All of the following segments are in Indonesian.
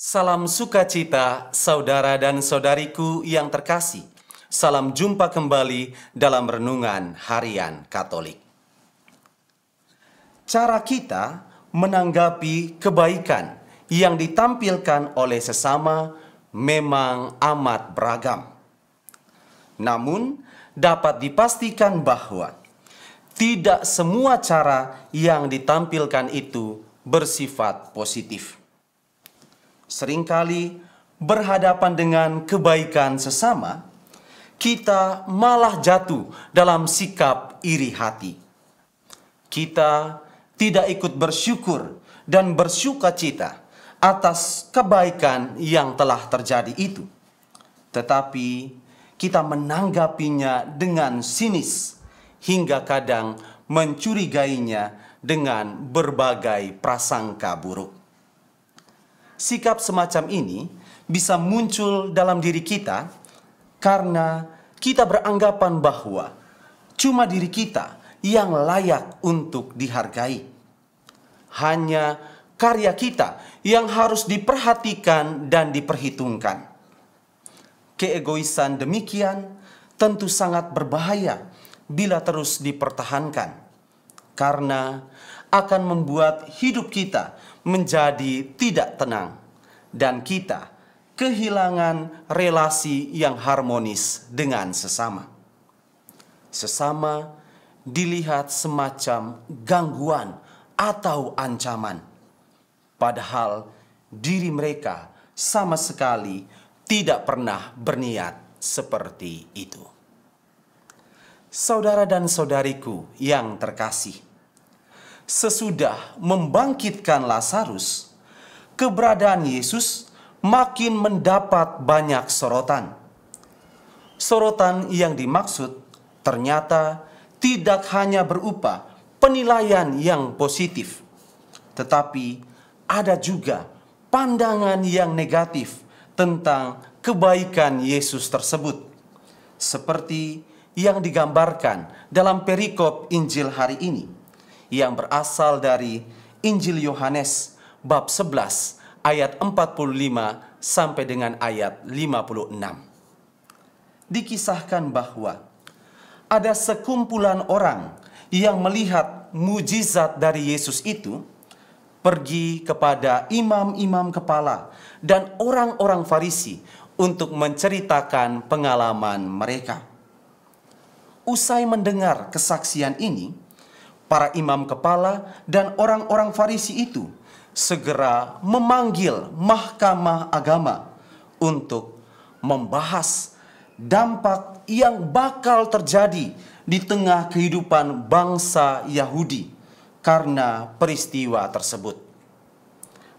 Salam sukacita, saudara dan saudariku yang terkasih. Salam jumpa kembali dalam Renungan Harian Katolik. Cara kita menanggapi kebaikan yang ditampilkan oleh sesama memang amat beragam. Namun, dapat dipastikan bahwa tidak semua cara yang ditampilkan itu bersifat positif. Seringkali berhadapan dengan kebaikan sesama, kita malah jatuh dalam sikap iri hati. Kita tidak ikut bersyukur dan bersukacita atas kebaikan yang telah terjadi itu. Tetapi kita menanggapinya dengan sinis hingga kadang mencurigainya dengan berbagai prasangka buruk. Sikap semacam ini bisa muncul dalam diri kita karena kita beranggapan bahwa cuma diri kita yang layak untuk dihargai. Hanya karya kita yang harus diperhatikan dan diperhitungkan. Keegoisan demikian tentu sangat berbahaya bila terus dipertahankan, karena akan membuat hidup kita menjadi tidak tenang dan kita kehilangan relasi yang harmonis dengan sesama. Sesama dilihat semacam gangguan atau ancaman, padahal diri mereka sama sekali tidak pernah berniat seperti itu. Saudara dan saudariku yang terkasih, sesudah membangkitkan Lazarus, keberadaan Yesus makin mendapat banyak sorotan. Sorotan yang dimaksud ternyata tidak hanya berupa penilaian yang positif, tetapi ada juga pandangan yang negatif tentang kebaikan Yesus tersebut, seperti yang digambarkan dalam perikop Injil hari ini, yang berasal dari Injil Yohanes bab 11 ayat 45 sampai dengan ayat 56. Dikisahkan bahwa ada sekumpulan orang yang melihat mujizat dari Yesus itu, pergi kepada imam-imam kepala dan orang-orang Farisi untuk menceritakan pengalaman mereka. Usai mendengar kesaksian ini, para imam kepala dan orang-orang Farisi itu segera memanggil mahkamah agama untuk membahas dampak yang bakal terjadi di tengah kehidupan bangsa Yahudi karena peristiwa tersebut.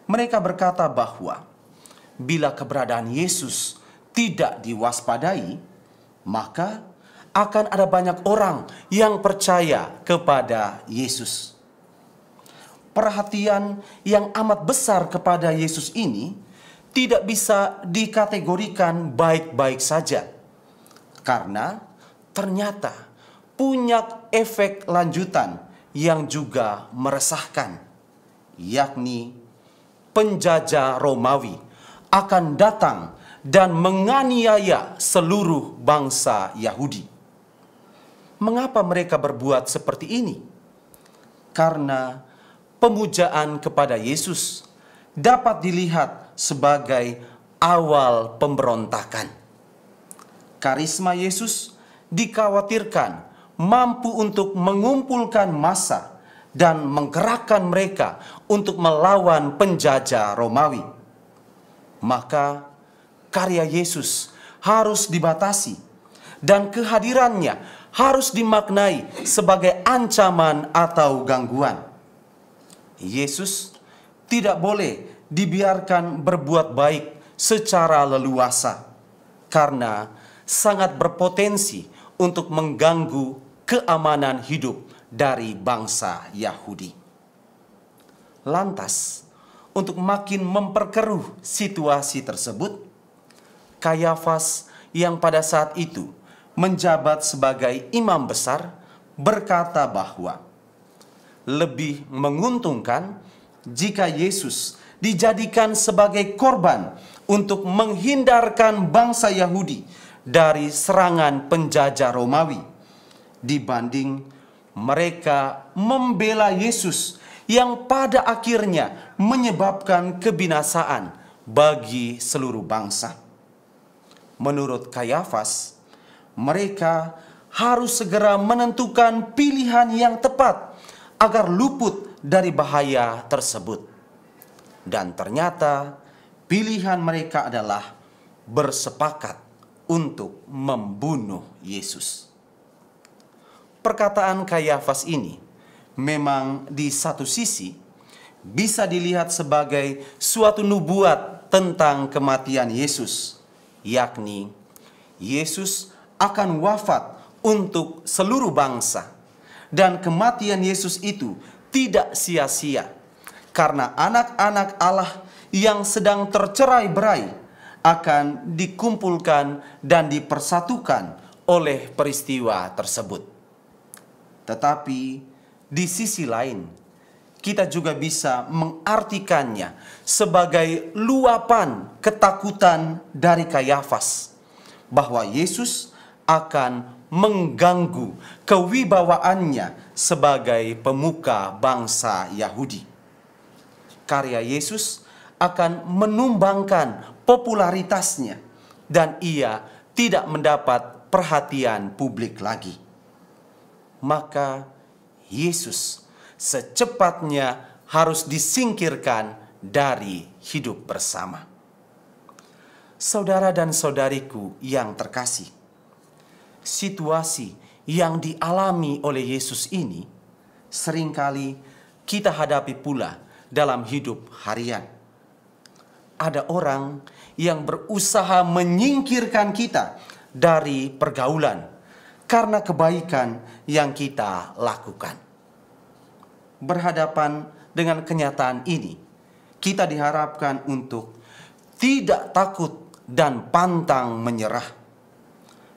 Mereka berkata bahwa bila keberadaan Yesus tidak diwaspadai, maka akan ada banyak orang yang percaya kepada Yesus. Perhatian yang amat besar kepada Yesus ini tidak bisa dikategorikan baik-baik saja, karena ternyata punya efek lanjutan yang juga meresahkan, yakni penjajah Romawi akan datang dan menganiaya seluruh bangsa Yahudi. Mengapa mereka berbuat seperti ini? Karena pemujaan kepada Yesus dapat dilihat sebagai awal pemberontakan. Karisma Yesus dikhawatirkan mampu untuk mengumpulkan massa dan menggerakkan mereka untuk melawan penjajah Romawi. Maka karya Yesus harus dibatasi dan kehadirannya harus dimaknai sebagai ancaman atau gangguan. Yesus tidak boleh dibiarkan berbuat baik secara leluasa, karena sangat berpotensi untuk mengganggu keamanan hidup dari bangsa Yahudi. Lantas, untuk makin memperkeruh situasi tersebut, Kayafas yang pada saat itu menjabat sebagai imam besar berkata bahwa lebih menguntungkan jika Yesus dijadikan sebagai korban untuk menghindarkan bangsa Yahudi dari serangan penjajah Romawi, dibanding mereka membela Yesus yang pada akhirnya menyebabkan kebinasaan bagi seluruh bangsa. Menurut Kayafas, mereka harus segera menentukan pilihan yang tepat agar luput dari bahaya tersebut. Dan ternyata pilihan mereka adalah bersepakat untuk membunuh Yesus. Perkataan Kayafas ini memang di satu sisi bisa dilihat sebagai suatu nubuat tentang kematian Yesus, yakni Yesus akan wafat untuk seluruh bangsa, dan kematian Yesus itu tidak sia-sia karena anak-anak Allah yang sedang tercerai-berai akan dikumpulkan dan dipersatukan oleh peristiwa tersebut. Tetapi di sisi lain, kita juga bisa mengartikannya sebagai luapan ketakutan dari Kayafas bahwa Yesus akan mengganggu kewibawaannya sebagai pemuka bangsa Yahudi. Karya Yesus akan menumbangkan popularitasnya dan ia tidak mendapat perhatian publik lagi. Maka Yesus secepatnya harus disingkirkan dari hidup bersama. Saudara dan saudariku yang terkasih, situasi yang dialami oleh Yesus ini seringkali kita hadapi pula dalam hidup harian. Ada orang yang berusaha menyingkirkan kita dari pergaulan karena kebaikan yang kita lakukan. Berhadapan dengan kenyataan ini, kita diharapkan untuk tidak takut dan pantang menyerah.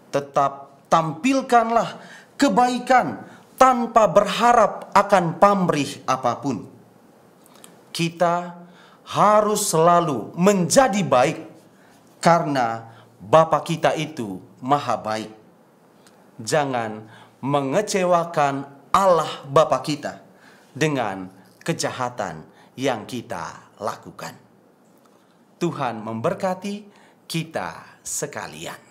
Tetap tampilkanlah kebaikan tanpa berharap akan pamrih apapun. Kita harus selalu menjadi baik karena Bapa kita itu maha baik. Jangan mengecewakan Allah Bapa kita dengan kejahatan yang kita lakukan. Tuhan memberkati kita sekalian.